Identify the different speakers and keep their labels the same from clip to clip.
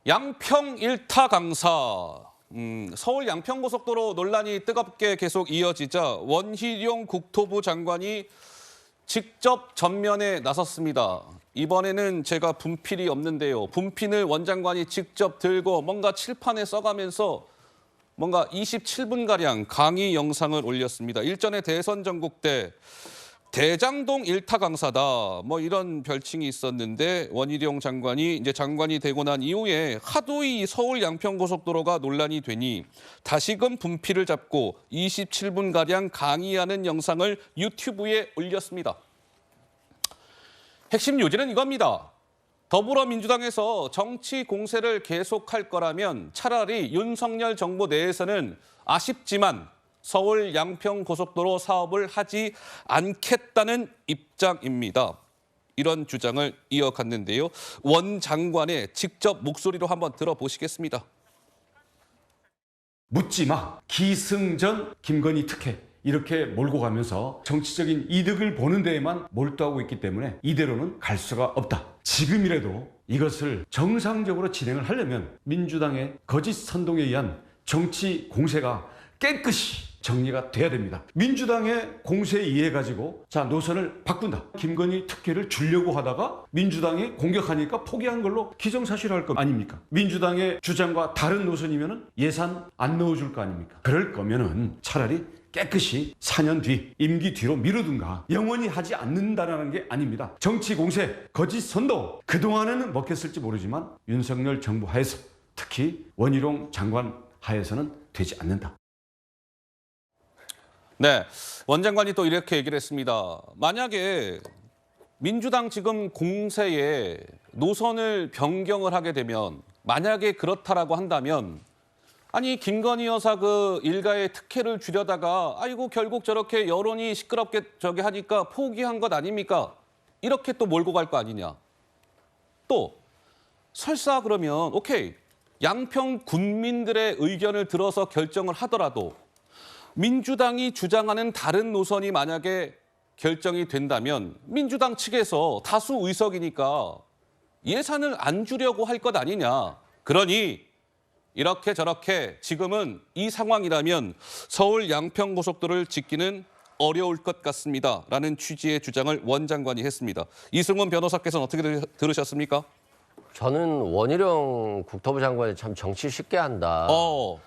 Speaker 1: 양평 일타 강사. 서울 양평고속도로 논란이 뜨겁게 계속 이어지자 원희룡 국토부 장관이 직접 전면에 나섰습니다. 이번에는 제가 분필이 없는데요. 분필을 원 장관이 직접 들고 뭔가 칠판에 써가면서 뭔가 27분가량 강의 영상을 올렸습니다. 일전에 대선 전국 때 대장동 일타 강사다 뭐 이런 별칭이 있었는데 원희룡 장관이 이제 장관이 되고 난 이후에 하도 이 서울 양평고속도로가 논란이 되니 다시금 분필을 잡고 27분가량 강의하는 영상을 유튜브에 올렸습니다. 핵심 요지는 이겁니다. 더불어민주당에서 정치 공세를 계속할 거라면 차라리 윤석열 정부 내에서는 아쉽지만 서울 양평고속도로 사업을 하지 않겠다는 입장입니다. 이런 주장을 이어갔는데요. 원 장관의 직접 목소리로 한번 들어보시겠습니다.
Speaker 2: 묻지마, 기승전, 김건희 특혜 이렇게 몰고 가면서 정치적인 이득을 보는 데에만 몰두하고 있기 때문에 이대로는 갈 수가 없다. 지금이라도 이것을 정상적으로 진행을 하려면 민주당의 거짓 선동에 의한 정치 공세가 깨끗이 정리가 돼야 됩니다. 민주당의 공세에 의해 가지고 자 노선을 바꾼다. 김건희 특혜를 주려고 하다가 민주당이 공격하니까 포기한 걸로 기정사실화할 거 아닙니까? 민주당의 주장과 다른 노선이면은 예산 안 넣어줄 거 아닙니까? 그럴 거면은 차라리 깨끗이 4년 뒤 임기 뒤로 미루든가 영원히 하지 않는다는 게 아닙니다. 정치 공세, 거짓 선동 그동안에는 먹혔을지 모르지만 윤석열 정부 하에서 특히 원희룡 장관 하에서는 되지 않는다.
Speaker 1: 네, 원 장관이 또 이렇게 얘기를 했습니다. 만약에 민주당 지금 공세에 노선을 변경을 하게 되면 만약에 그렇다라고 한다면 아니 김건희 여사 그 일가의 특혜를 주려다가 아이고 결국 저렇게 여론이 시끄럽게 저기 하니까 포기한 것 아닙니까? 이렇게 또 몰고 갈 거 아니냐. 또 설사 그러면 오케이 양평 군민들의 의견을 들어서 결정을 하더라도 민주당이 주장하는 다른 노선이 만약에 결정이 된다면 민주당 측에서 다수 의석이니까 예산을 안 주려고 할 것 아니냐. 그러니 이렇게 저렇게 지금은 이 상황이라면 서울 양평고속도로를 짓기는 어려울 것 같습니다. 라는 취지의 주장을 원 장관이 했습니다. 이승훈 변호사께서는 어떻게 들으셨습니까?
Speaker 3: 저는 원희룡 국토부 장관이 참 정치 쉽게 한다.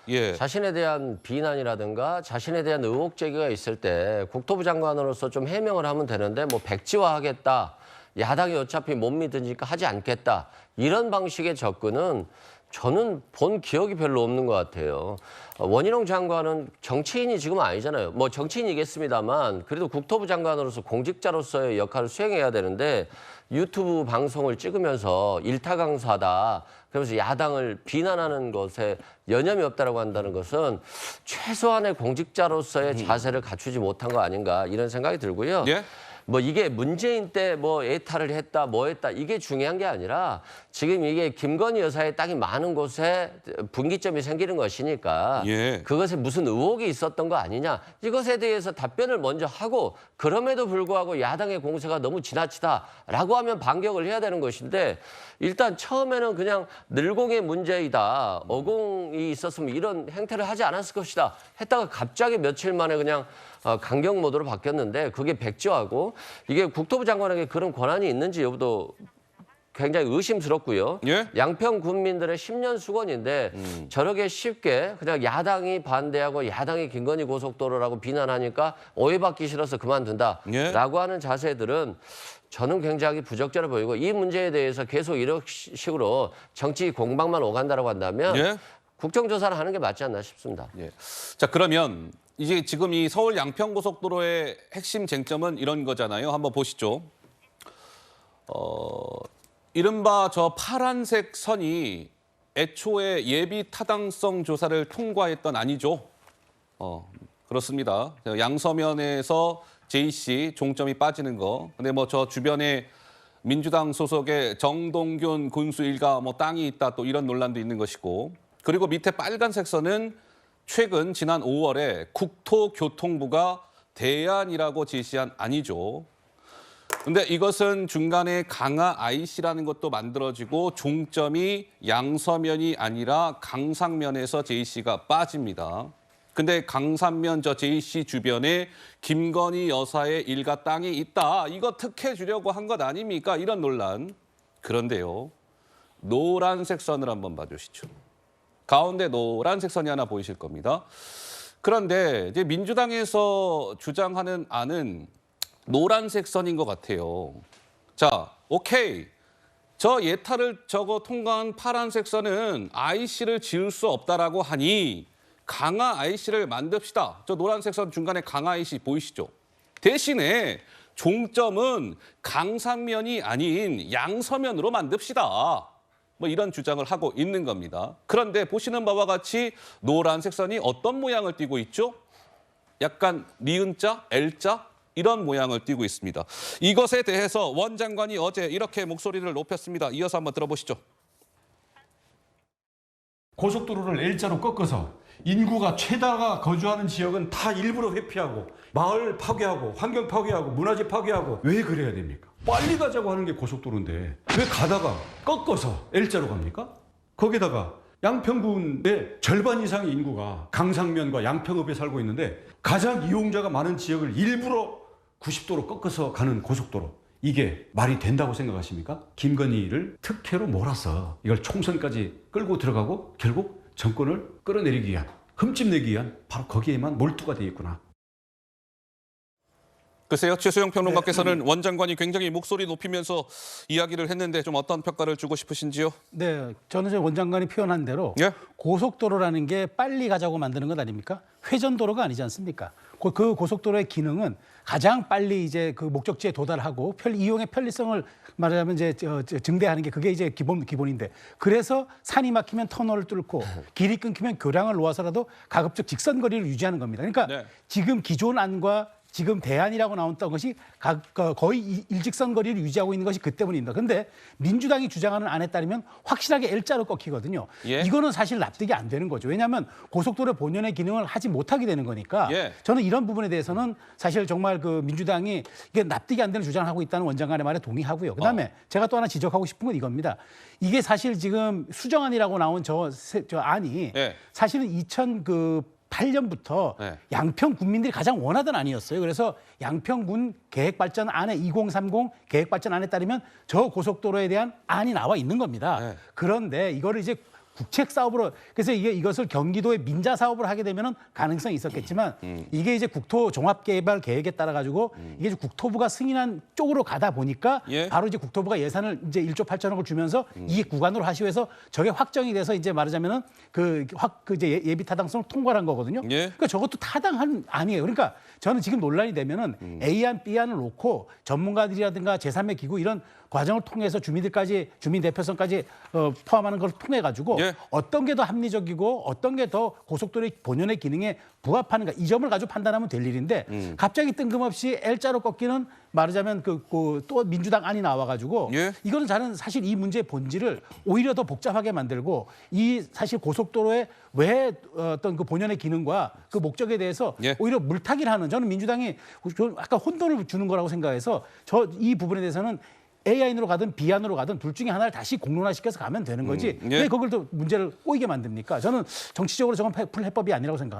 Speaker 1: 예.
Speaker 3: 자신에 대한 비난이라든가 자신에 대한 의혹 제기가 있을 때 국토부 장관으로서 좀 해명을 하면 되는데 뭐 백지화하겠다. 야당이 어차피 못 믿으니까 하지 않겠다. 이런 방식의 접근은 저는 본 기억이 별로 없는 것 같아요. 원희룡 장관은 정치인이 지금 아니잖아요. 뭐 정치인이겠습니다만 그래도 국토부 장관으로서 공직자로서의 역할을 수행해야 되는데 유튜브 방송을 찍으면서 일타 강사다. 그러면서 야당을 비난하는 것에 여념이 없다라고 한다는 것은 최소한의 공직자로서의 자세를 갖추지 못한 거 아닌가 이런 생각이 들고요.
Speaker 1: 예?
Speaker 3: 뭐 이게 문재인 때 뭐 애탈을 했다 뭐 했다 이게 중요한 게 아니라 지금 이게 김건희 여사의 땅이 많은 곳에 분기점이 생기는 것이니까
Speaker 1: 예.
Speaker 3: 그것에 무슨 의혹이 있었던 거 아니냐 이것에 대해서 답변을 먼저 하고 그럼에도 불구하고 야당의 공세가 너무 지나치다라고 하면 반격을 해야 되는 것인데 일단 처음에는 그냥 늘공의 문제이다 어공이 있었으면 이런 행태를 하지 않았을 것이다 했다가 갑자기 며칠 만에 그냥 강경 모드로 바뀌었는데 그게 백지화고 이게 국토부 장관에게 그런 권한이 있는지 여부도 굉장히 의심스럽고요.
Speaker 1: 예?
Speaker 3: 양평 군민들의 10년 수건인데 저렇게 쉽게 그냥 야당이 반대하고 야당이 김건희 고속도로라고 비난하니까 오해받기 싫어서 그만둔다라고
Speaker 1: 예?
Speaker 3: 하는 자세들은 저는 굉장히 부적절해 보이고 이 문제에 대해서 계속 이런 식으로 정치 공방만 오간다라고 한다면
Speaker 1: 예?
Speaker 3: 국정조사를 하는 게 맞지 않나 싶습니다.
Speaker 1: 예. 자, 그러면 이제 지금 이 서울 양평고속도로의 핵심 쟁점은 이런 거잖아요. 한번 보시죠. 이른바 저 파란색 선이 애초에 예비 타당성 조사를 통과했던 아니죠. 그렇습니다. 양서면에서 JC 종점이 빠지는 거. 근데 뭐 저 주변에 민주당 소속의 정동균 군수 일가 뭐 땅이 있다 또 이런 논란도 있는 것이고. 그리고 밑에 빨간색 선은 최근 지난 5월에 국토교통부가 대안이라고 제시한 아니죠. 근데 이것은 중간에 강화 IC라는 것도 만들어지고 종점이 양서면이 아니라 강상면에서 JC가 빠집니다. 근데 강산면 저 JC 주변에 김건희 여사의 일가 땅이 있다. 이거 특혜 주려고 한 것 아닙니까? 이런 논란. 그런데요. 노란색 선을 한번 봐주시죠. 가운데 노란색 선이 하나 보이실 겁니다. 그런데 이제 민주당에서 주장하는 안은 노란색 선인 것 같아요. 자, 오케이. 저 예타를 저거 통과한 파란색 선은 IC를 지을 수 없다라고 하니 강화 IC를 만듭시다. 저 노란색 선 중간에 강화 IC 보이시죠? 대신에 종점은 강산면이 아닌 양서면으로 만듭시다. 뭐 이런 주장을 하고 있는 겁니다. 그런데 보시는 바와 같이 노란색 선이 어떤 모양을 띠고 있죠? 약간 니은자, L자 이런 모양을 띠고 있습니다. 이것에 대해서 원 장관이 어제 이렇게 목소리를 높였습니다. 이어서 한번 들어보시죠.
Speaker 2: 고속도로를 L자로 꺾어서 인구가 최다가 거주하는 지역은 다 일부러 회피하고 마을 파괴하고 환경 파괴하고 문화재 파괴하고 왜 그래야 됩니까? 빨리 가자고 하는 게 고속도로인데 왜 가다가 꺾어서 L자로 갑니까? 거기다가 양평군의 절반 이상의 인구가 강상면과 양평읍에 살고 있는데 가장 이용자가 많은 지역을 일부러 90도로 꺾어서 가는 고속도로 이게 말이 된다고 생각하십니까? 김건희를 특혜로 몰아서 이걸 총선까지 끌고 들어가고 결국 정권을 끌어내리기 위한 흠집내기 위한 바로 거기에만 몰두가 되어 있구나.
Speaker 1: 글쎄요, 최수영 평론가께서는 원 장관이 굉장히 목소리 높이면서 이야기를 했는데 좀 어떤 평가를 주고 싶으신지요?
Speaker 4: 네, 저는 이제 원 장관이 표현한 대로
Speaker 1: 예?
Speaker 4: 고속도로라는 게 빨리 가자고 만드는 것 아닙니까? 회전도로가 아니지 않습니까? 그 고속도로의 기능은 가장 빨리 이제 그 목적지에 도달하고 이용의 편리성을 말하자면 이제 증대하는 게 그게 이제 기본인데 그래서 산이 막히면 터널을 뚫고 길이 끊기면 교량을 놓아서라도 가급적 직선 거리를 유지하는 겁니다. 그러니까
Speaker 1: 네.
Speaker 4: 지금 기존 안과 지금 대안이라고 나왔던 것이 거의 일직선 거리를 유지하고 있는 것이 그 때문입니다. 그런데 민주당이 주장하는 안에 따르면 확실하게 L자로 꺾이거든요.
Speaker 1: 예.
Speaker 4: 이거는 사실 납득이 안 되는 거죠. 왜냐하면 고속도로 본연의 기능을 하지 못하게 되는 거니까
Speaker 1: 예.
Speaker 4: 저는 이런 부분에 대해서는 사실 정말 그 민주당이 이게 납득이 안 되는 주장을 하고 있다는 원 장관의 말에 동의하고요. 그다음에 제가 또 하나 지적하고 싶은 건 이겁니다. 이게 사실 지금 수정안이라고 나온 저 안이
Speaker 1: 예.
Speaker 4: 사실은 2008년부터
Speaker 1: 네.
Speaker 4: 양평 군민들이 가장 원하던 안이었어요. 그래서 양평군 계획발전안에 2030 계획발전안에 따르면 저 고속도로에 대한 안이 나와 있는 겁니다.
Speaker 1: 네.
Speaker 4: 그런데 이거를 이제 국책 사업으로 그래서 이것을 경기도의 민자 사업으로 하게 되면은 가능성이 있었겠지만 이게 이제 국토 종합개발 계획에 따라 가지고 이게 이제 국토부가 승인한 쪽으로 가다 보니까
Speaker 1: 예.
Speaker 4: 바로 이제 국토부가 예산을 이제 1조 8천억을 주면서 이 구간으로 하시오 해서 저게 확정이 돼서 이제 말하자면은 그 이제 예비 타당성을 통과한 거거든요.
Speaker 1: 예.
Speaker 4: 그러니까 저것도 타당한 아니에요. 그러니까 저는 지금 논란이 되면은 A안, B안을 놓고 전문가들이라든가 제3의 기구 이런 과정을 통해서 주민 대표성까지 포함하는 걸 통해 가지고
Speaker 1: 예.
Speaker 4: 어떤 게 더 합리적이고 어떤 게 더 고속도로의 본연의 기능에 부합하는가 이 점을 가지고 판단하면 될 일인데 갑자기 뜬금없이 L자로 꺾이는 말하자면 또 민주당 안이 나와가지고
Speaker 1: 예.
Speaker 4: 이거는 저는 사실 이 문제의 본질을 오히려 더 복잡하게 만들고 이 사실 고속도로의 왜 어떤 그 본연의 기능과 그 목적에 대해서
Speaker 1: 예.
Speaker 4: 오히려 물타기를 하는 저는 민주당이 약간 혼돈을 주는 거라고 생각해서 이 부분에 대해서는 A안으로 가든 B안으로 가든 둘 중에 하나를 다시 공론화시켜서 가면 되는 거지
Speaker 1: 예.
Speaker 4: 왜 그걸 또 문제를 꼬이게 만듭니까? 저는 정치적으로 저건 풀 해법이 아니라고 생각합니다.